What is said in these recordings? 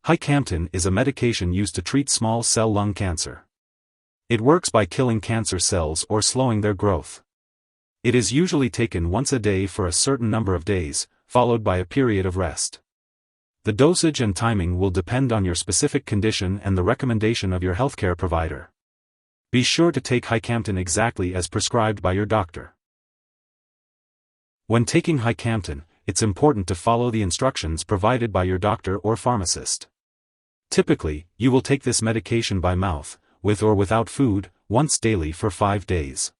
Hycamtin is a medication used to treat small cell lung cancer. It works by killing cancer cells or slowing their growth. It is usually taken once a day for a certain number of days, followed by a period of rest. The dosage and timing will depend on your specific condition and the recommendation of your healthcare provider. Be sure to take Hycamtin exactly as prescribed by your doctor. When taking Hycamtin, it's important to follow the instructions provided by your doctor or pharmacist. Typically, you will take this medication by mouth, with or without food, once daily for 5 days.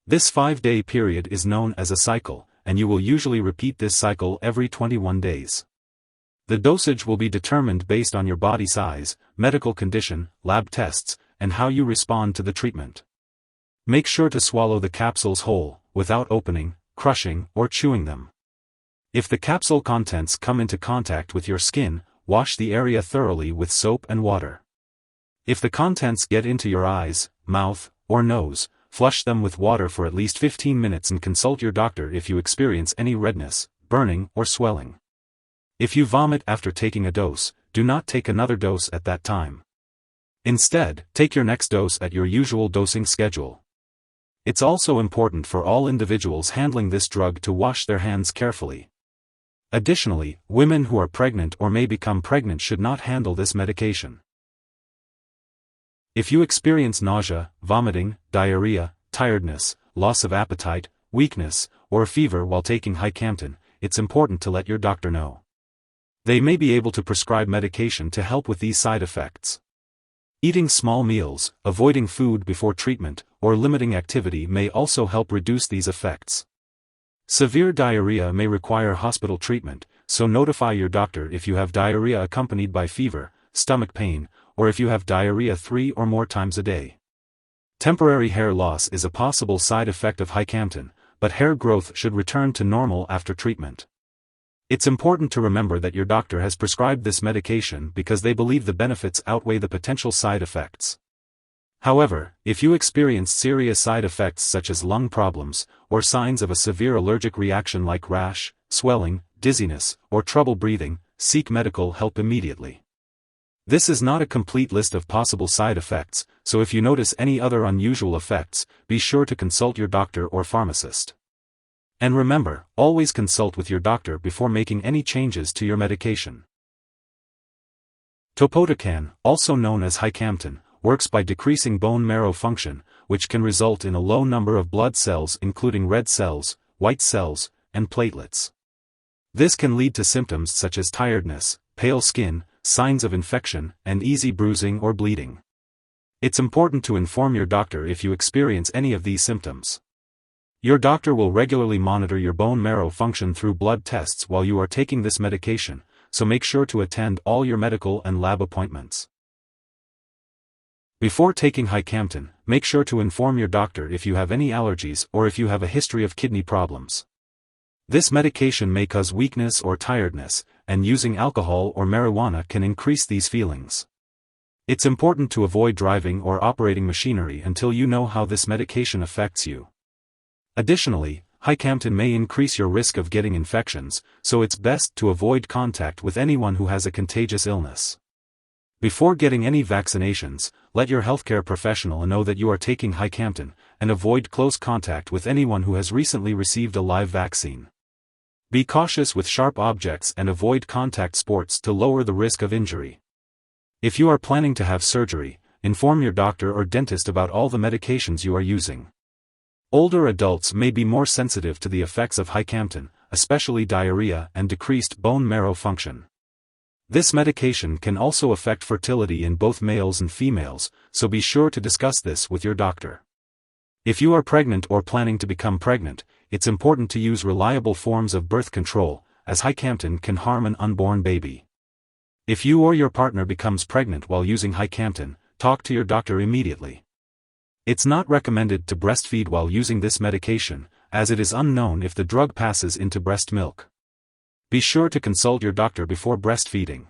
This 5-day period is known as a cycle, and you will usually repeat this cycle every 21 days. The dosage will be determined based on your body size, medical condition, lab tests, and how you respond to the treatment. Make sure to swallow the capsules whole, without opening, crushing, or chewing them. If the capsule contents come into contact with your skin, wash the area thoroughly with soap and water. If the contents get into your eyes, mouth, or nose, flush them with water for at least 15 minutes and consult your doctor if you experience any redness, burning, or swelling. If you vomit after taking a dose, do not take another dose at that time. Instead, take your next dose at your usual dosing schedule. It's also important for all individuals handling this drug to wash their hands carefully. Additionally, women who are pregnant or may become pregnant should not handle this medication. If you experience nausea, vomiting, diarrhea, tiredness, loss of appetite, weakness, or fever while taking Hycamtin, it's important to let your doctor know. They may be able to prescribe medication to help with these side effects. Eating small meals, avoiding food before treatment, or limiting activity may also help reduce these effects. Severe diarrhea may require hospital treatment, so notify your doctor if you have diarrhea accompanied by fever, stomach pain, or if you have diarrhea 3 or more times a day. Temporary hair loss is a possible side effect of Hycamtin, but hair growth should return to normal after treatment. It's important to remember that your doctor has prescribed this medication because they believe the benefits outweigh the potential side effects. However, if you experience serious side effects such as lung problems, or signs of a severe allergic reaction like rash, swelling, dizziness, or trouble breathing, seek medical help immediately. This is not a complete list of possible side effects, so if you notice any other unusual effects, be sure to consult your doctor or pharmacist. And remember, always consult with your doctor before making any changes to your medication. Topotecan, also known as Hycamtin, works by decreasing bone marrow function, which can result in a low number of blood cells including red cells, white cells, and platelets. This can lead to symptoms such as tiredness, pale skin, signs of infection, and easy bruising or bleeding. It's important to inform your doctor if you experience any of these symptoms. Your doctor will regularly monitor your bone marrow function through blood tests while you are taking this medication, so make sure to attend all your medical and lab appointments. Before taking Hycamtin, make sure to inform your doctor if you have any allergies or if you have a history of kidney problems. This medication may cause weakness or tiredness, and using alcohol or marijuana can increase these feelings. It's important to avoid driving or operating machinery until you know how this medication affects you. Additionally, Hycamtin may increase your risk of getting infections, so it's best to avoid contact with anyone who has a contagious illness. Before getting any vaccinations, let your healthcare professional know that you are taking Hycamtin, and avoid close contact with anyone who has recently received a live vaccine. Be cautious with sharp objects and avoid contact sports to lower the risk of injury. If you are planning to have surgery, inform your doctor or dentist about all the medications you are using. Older adults may be more sensitive to the effects of Hycamtin, especially diarrhea and decreased bone marrow function. This medication can also affect fertility in both males and females, so be sure to discuss this with your doctor. If you are pregnant or planning to become pregnant, it's important to use reliable forms of birth control, as Hycamtin can harm an unborn baby. If you or your partner becomes pregnant while using Hycamtin, talk to your doctor immediately. It's not recommended to breastfeed while using this medication, as it is unknown if the drug passes into breast milk. Be sure to consult your doctor before breastfeeding.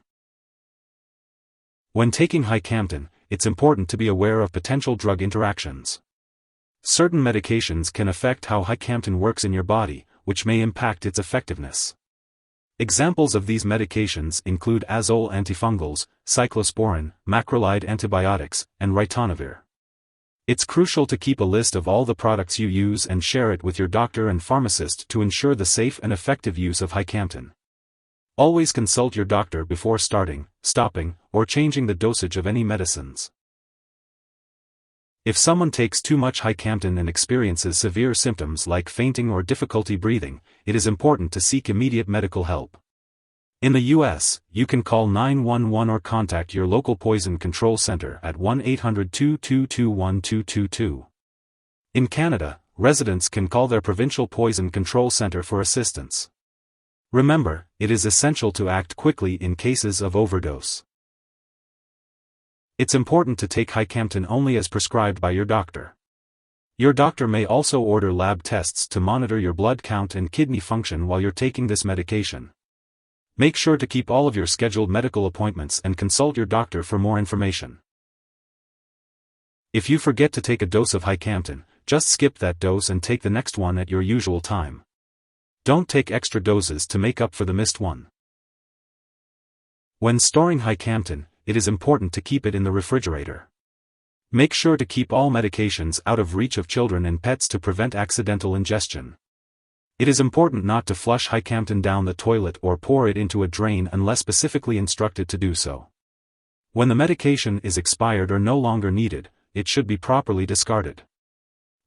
When taking Hycamtin, it's important to be aware of potential drug interactions. Certain medications can affect how Hycamtin works in your body, which may impact its effectiveness. Examples of these medications include azole antifungals, cyclosporin, macrolide antibiotics, and ritonavir. It's crucial to keep a list of all the products you use and share it with your doctor and pharmacist to ensure the safe and effective use of Hycamtin. Always consult your doctor before starting, stopping, or changing the dosage of any medicines. If someone takes too much Hycamtin and experiences severe symptoms like fainting or difficulty breathing, it is important to seek immediate medical help. In the U.S., you can call 911 or contact your local poison control center at 1-800-222-1222. In Canada, residents can call their provincial poison control center for assistance. Remember, it is essential to act quickly in cases of overdose. It's important to take Hycamtin only as prescribed by your doctor. Your doctor may also order lab tests to monitor your blood count and kidney function while you're taking this medication. Make sure to keep all of your scheduled medical appointments and consult your doctor for more information. If you forget to take a dose of Hycamtin, just skip that dose and take the next one at your usual time. Don't take extra doses to make up for the missed one. When storing Hycamtin, it is important to keep it in the refrigerator. Make sure to keep all medications out of reach of children and pets to prevent accidental ingestion. It is important not to flush Hycamtin down the toilet or pour it into a drain unless specifically instructed to do so. When the medication is expired or no longer needed, it should be properly discarded.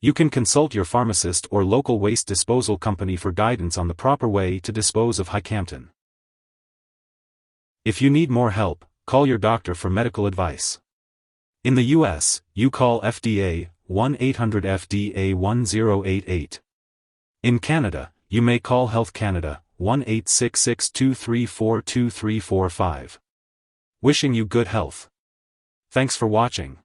You can consult your pharmacist or local waste disposal company for guidance on the proper way to dispose of Hycamtin. If you need more help, call your doctor for medical advice. In the U.S., you call FDA, 1-800-FDA-1088. In Canada, you may call Health Canada, 1-866-234-2345. Wishing you good health. Thanks for watching.